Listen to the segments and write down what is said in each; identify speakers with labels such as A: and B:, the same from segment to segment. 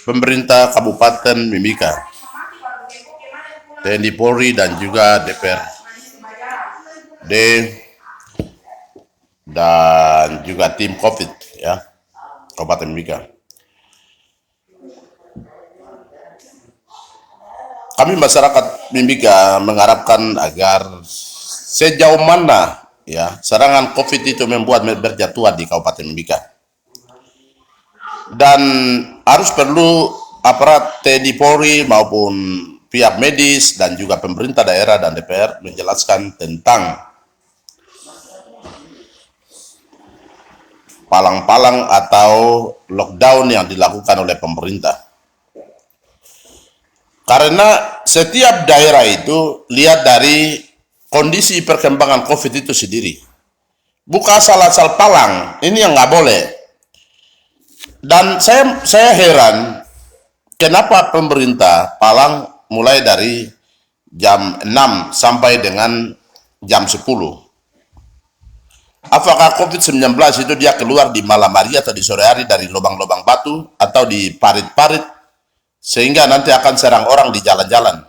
A: pemerintah Kabupaten Mimika, TNI Polri dan juga DPRD dan juga tim COVID ya Kabupaten Mimika. Kami masyarakat Mimika mengharapkan agar sejauh mana ya serangan COVID itu membuat berjatuhan di Kabupaten Mimika, dan harus perlu aparat TNI Polri maupun pihak medis dan juga pemerintah daerah dan DPR menjelaskan tentang palang-palang atau lockdown yang dilakukan oleh pemerintah. Karena setiap daerah itu lihat dari kondisi perkembangan COVID itu sendiri. Bukan asal-asal palang, ini yang nggak boleh. Dan saya heran, kenapa pemerintah palang mulai dari jam 6 sampai dengan jam 10. Apakah COVID-19 itu dia keluar di malam hari atau di sore hari dari lubang-lubang batu atau di parit-parit, sehingga nanti akan serang orang di jalan-jalan.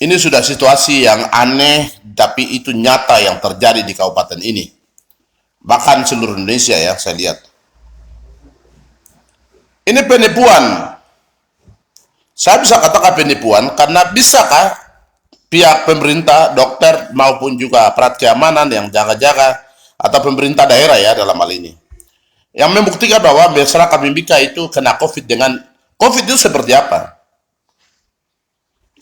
A: Ini sudah situasi yang aneh, tapi itu nyata yang terjadi di kabupaten ini. Bahkan seluruh Indonesia ya, saya lihat. Ini penipuan. Saya bisa katakan penipuan karena bisakah pihak pemerintah, dokter maupun juga aparat keamanan yang jaga-jaga atau pemerintah daerah ya dalam hal ini, yang membuktikan bahwa masyarakat Mimika itu kena COVID dengan COVID itu seperti apa?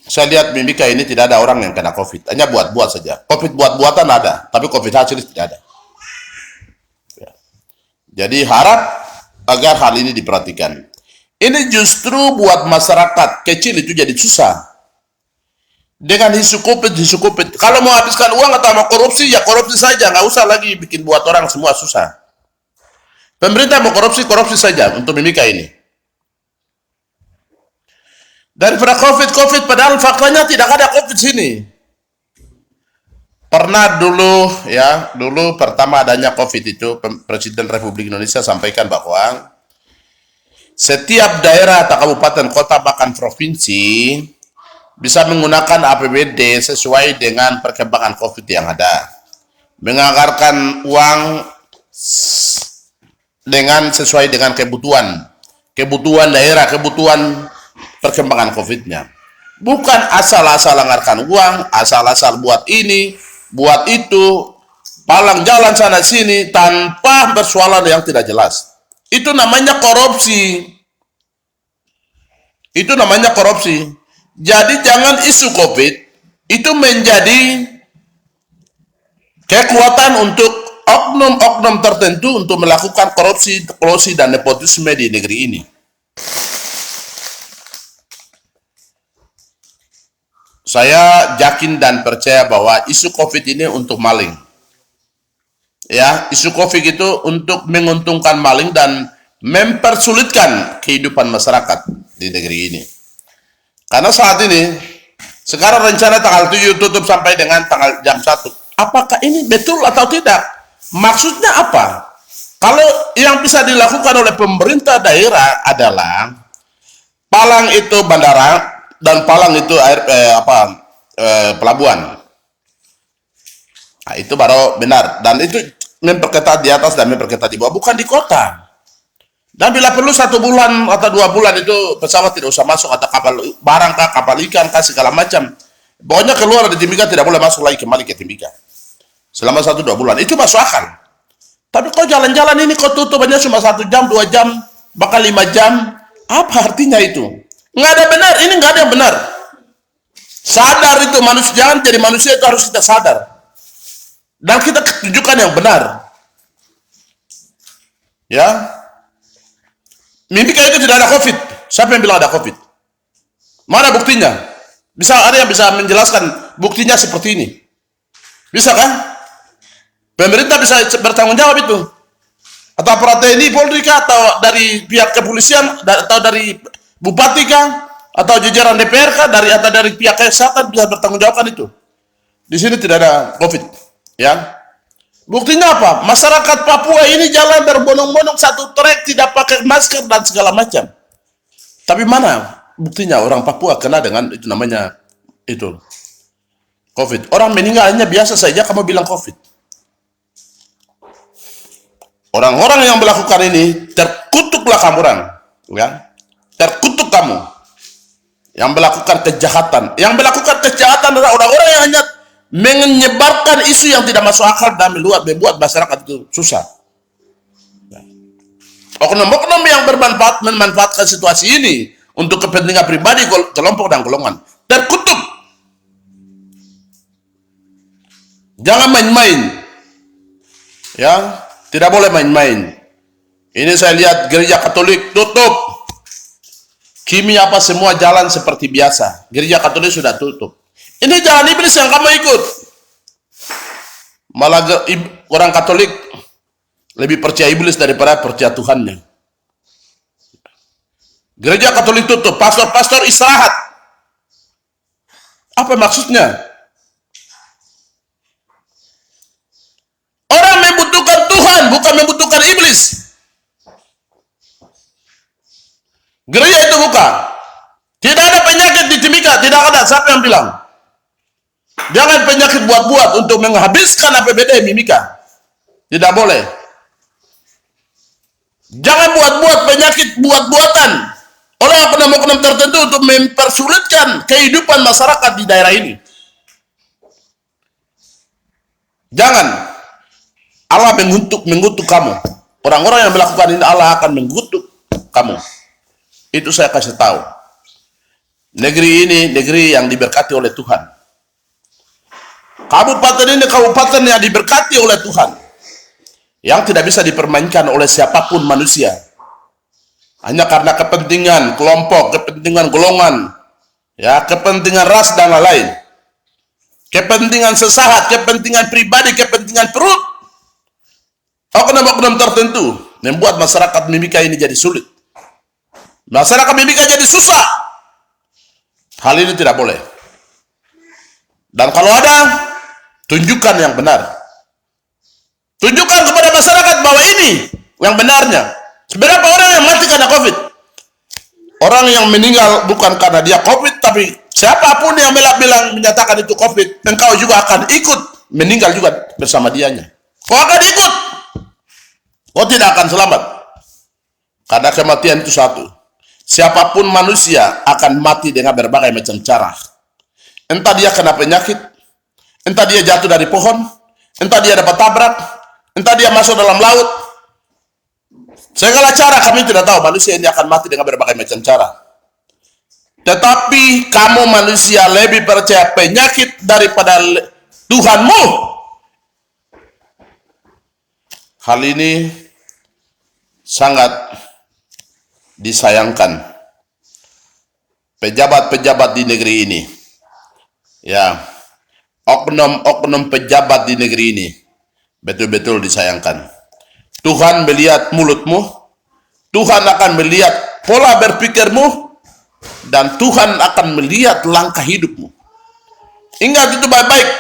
A: Saya lihat Mimika ini tidak ada orang yang kena COVID, hanya buat-buat saja. COVID buat-buatan ada, tapi COVID hasil tidak ada. Ya. Jadi harap agar hal ini diperhatikan. Ini justru buat masyarakat kecil itu jadi susah. Dengan isu COVID. Kalau mau habiskan uang atau mau korupsi, ya korupsi saja, nggak usah lagi bikin buat orang semua susah. Pemerintah mau korupsi saja untuk Mimika ini. Daripada COVID, padahal faktanya tidak ada COVID sini. Pernah dulu pertama adanya COVID itu, Presiden Republik Indonesia sampaikan bahwa setiap daerah atau kabupaten, kota, bahkan provinsi bisa menggunakan APBD sesuai dengan perkembangan COVID yang ada. Menganggarkan uang sesuai dengan kebutuhan daerah, kebutuhan perkembangan COVID-nya. Bukan asal-asal anggarkan uang, asal-asal buat ini, buat itu, palang jalan sana sini tanpa persoalan yang tidak jelas. Itu namanya korupsi. Jadi jangan isu COVID itu menjadi kekuatan untuk oknum-oknum tertentu untuk melakukan korupsi dan nepotisme di negeri ini. Saya yakin dan percaya bahwa isu COVID ini untuk maling. Ya, isu COVID itu untuk menguntungkan maling dan mempersulitkan kehidupan masyarakat di negeri ini. Karena saat ini, sekarang rencana tanggal 7 tutup sampai dengan tanggal jam 1. Apakah ini betul atau tidak? Maksudnya apa? Kalau yang bisa dilakukan oleh pemerintah daerah adalah palang itu bandara dan palang itu pelabuhan. Nah, itu baru benar. Dan itu memperketat di atas dan memperketat di bawah, bukan di kota. Dan bila perlu 1 bulan atau 2 bulan itu pesawat tidak usah masuk, atau kapal barang kah, kapal ikan kah, segala macam. Pokoknya keluar dari Timika tidak boleh masuk lagi kembali ke Timika. Selama 1-2 bulan, itu masuk akal. Tapi kok jalan-jalan ini kok tutup hanya cuma 1 jam, 2 jam, bahkan 5 jam. Apa artinya itu? Nggak ada benar, ini nggak ada yang benar. Sadar itu manusia, jangan jadi manusia itu harus kita sadar. Dan kita tunjukkan yang benar. Ya. Mimika itu tidak ada COVID. Siapa yang bilang ada COVID? Mana buktinya? Ada yang bisa menjelaskan buktinya seperti ini? Bisa kan? Pemerintah bisa bertanggung jawab itu. Atau aparat TNI, Polri kah? Atau dari pihak kepolisian? Atau dari bupati kah? Atau jajaran DPR kah? Atau dari pihak kesehatan bisa bertanggung jawabkan itu. Di sini tidak ada COVID. Ya. Buktinya apa? Masyarakat Papua ini jalan berbondong-bondong satu trek, tidak pakai masker dan segala macam. Tapi mana buktinya orang Papua kena dengan itu namanya itu COVID. Orang meninggalnya biasa saja, kamu bilang COVID. Orang-orang yang melakukan ini terkutuklah kamu orang, ya. Terkutuk kamu yang melakukan kejahatan. Yang melakukan kejahatan adalah orang-orang yang hanya menyebarkan isu yang tidak masuk akal dan membuat masyarakat itu susah. Oknum-oknum yang memanfaatkan situasi ini untuk kepentingan pribadi kelompok dan golongan terkutuk. Jangan main-main, ya, tidak boleh main-main. Ini saya lihat gereja Katolik tutup, kimia apa semua jalan seperti biasa. Gereja Katolik sudah tutup. Ini jalan iblis yang kamu ikut. Malah orang Katolik lebih percaya iblis daripada percaya Tuhannya. Gereja Katolik tutup, pastor-pastor istirahat. Apa maksudnya? Orang membutuhkan Tuhan, bukan membutuhkan iblis. Gereja itu buka. Tidak ada penyakit di Timika, tidak ada. Siapa yang bilang? Jangan penyakit buat-buat untuk menghabiskan APBD Mimika. Tidak boleh. Jangan buat-buat penyakit buat-buatan oleh oknum-oknum tertentu untuk mempersulitkan kehidupan masyarakat di daerah ini. Jangan. Allah mengutuk kamu. Orang-orang yang melakukan ini Allah akan mengutuk kamu. Itu saya kasih tahu. Negeri ini negeri yang diberkati oleh Tuhan. Kabupaten ini kabupaten yang diberkati oleh Tuhan, yang tidak bisa dipermainkan oleh siapapun manusia, hanya karena kepentingan kelompok, kepentingan golongan, ya, kepentingan ras dan lain-lain, kepentingan sesaat, kepentingan pribadi, kepentingan perut. Oknum-oknum tertentu membuat masyarakat Mimika ini jadi sulit. Masyarakat Mimika jadi susah. Hal ini tidak boleh. Dan kalau ada, tunjukkan yang benar. Tunjukkan kepada masyarakat bahwa ini yang benarnya. Berapa orang yang mati karena COVID? Orang yang meninggal bukan karena dia COVID, tapi siapapun yang bilang menyatakan itu COVID, engkau juga akan ikut meninggal juga bersama dianya. Kau akan ikut. Kau tidak akan selamat. Karena kematian itu satu. Siapapun manusia akan mati dengan berbagai macam cara. Entah dia kena penyakit, entah dia jatuh dari pohon, entah dia dapat tabrak, entah dia masuk dalam laut. Segala cara kami tidak tahu, manusia ini akan mati dengan berbagai macam cara. Tetapi kamu manusia lebih percaya penyakit daripada Tuhanmu. Hal ini sangat disayangkan. Pejabat-pejabat di negeri ini, ya, oknum-oknum pejabat di negeri ini betul-betul disayangkan. Tuhan melihat mulutmu, Tuhan akan melihat pola berpikirmu, dan Tuhan akan melihat langkah hidupmu. Ingat itu baik-baik.